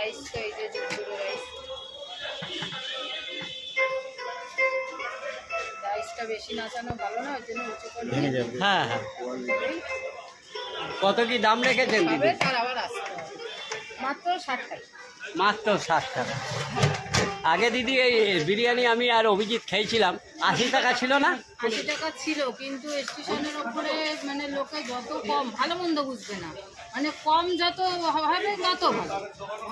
Rice তো এই যে দুপুরে রাইসটা বেশি নাচানো ভালো না, ওই জন্য উঁচু করে হ্যাঁ হ্যাঁ। কত কি দাম রেখেছেন দিদি? তার আবার আসতে হবে মাত্র 60 টাকা। মাত্র 60 টাকা। আগে দিদি এই বিরিয়ানি আমি আর অভিজিৎ খেয়েছিলাম, 80 টাকা ছিল না? 80 টাকা ছিল, কিন্তু স্টেশনের ওপরে মানে লোকে যত কম ভালো মন্দ বুঝবে না, মানে কম যত হবে তত ভালো।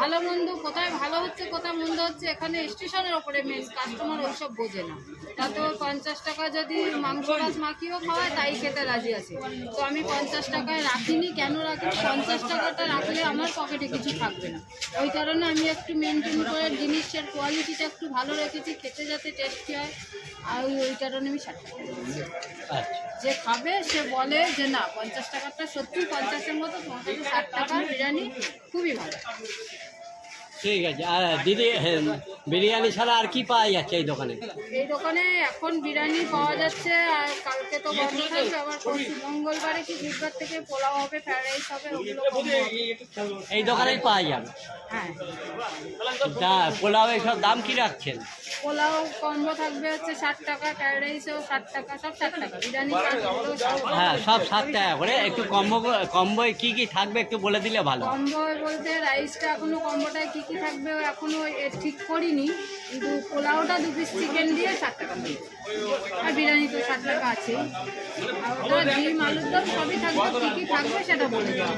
ভালো মন্দ কোথায় ভালো হচ্ছে কোথায় মন্দ হচ্ছে এখানে স্টেশনের ওপরে মেন কাস্টমার ওইসব বোঝে না। তা তো 50 টাকা যদি মাংস মাছ মাখিয়েও খাওয়ায় তাই খেতে রাজি আছে। তো আমি 50 টাকায় রাখিনি, কেন রাখি? 50 টাকাটা রাখলে আমার পকেটে কিছু থাকবে না, ওই কারণে আমি একটু মেনটেন করে জিনিসের কোয়ালিটিটা একটু ভালো রেখেছি, খেতে যাতে টেস্টি হয়। আর ওই কারণে আমি 60 টাকা দিচ্ছি। যে খাবে সে বলে যে না 50 টাকাটা সত্যি 50-এর মতো, তোমার কাছে 60 টাকার বিরিয়ানি খুবই ভালো। ঠিক আছে। আর দিদি বিরিয়ানি ছাড়া আর কি পাওয়া যাচ্ছে এই দোকানে? এই দোকানে এখন বিরিয়ানি পাওয়া যাচ্ছে, আর কালকে তো বন্ধ থাকবে, আবার পরশু মঙ্গলবারে কি বুধবার থেকে পোলাও হবে, ফ্রাইড রাইস হবে, ওগুলো কম হবে। এই দোকানেই পাওয়া যাবে? হ্যাঁ, পোলাও এইসব দাম কি রাখছেন? পোলাও কম্বো থাকবে হচ্ছে 60 টাকা, ফ্রাইড রাইসও 60 টাকা, সব 60 টাকা। বিরিয়ানি হ্যাঁ, সব 7 টাকা করে। একটু কম্বোয় কি কি থাকবে একটু বলে দিলে ভালো। কম্বো বলতে রাইসটা এখনো কম্বোটায় কি কি থাকবে এখনো ঠিক করিনি, কিন্তু পোলাওটা 2 পিস চিকেন দিয়ে 60 টাকা নেবে, আর বিরিয়ানি তো 60 টাকা আছে। আর ওটা ডিম আলুর দম সবই থাকবে, কি কি থাকবে সেটা বলে দেওয়া।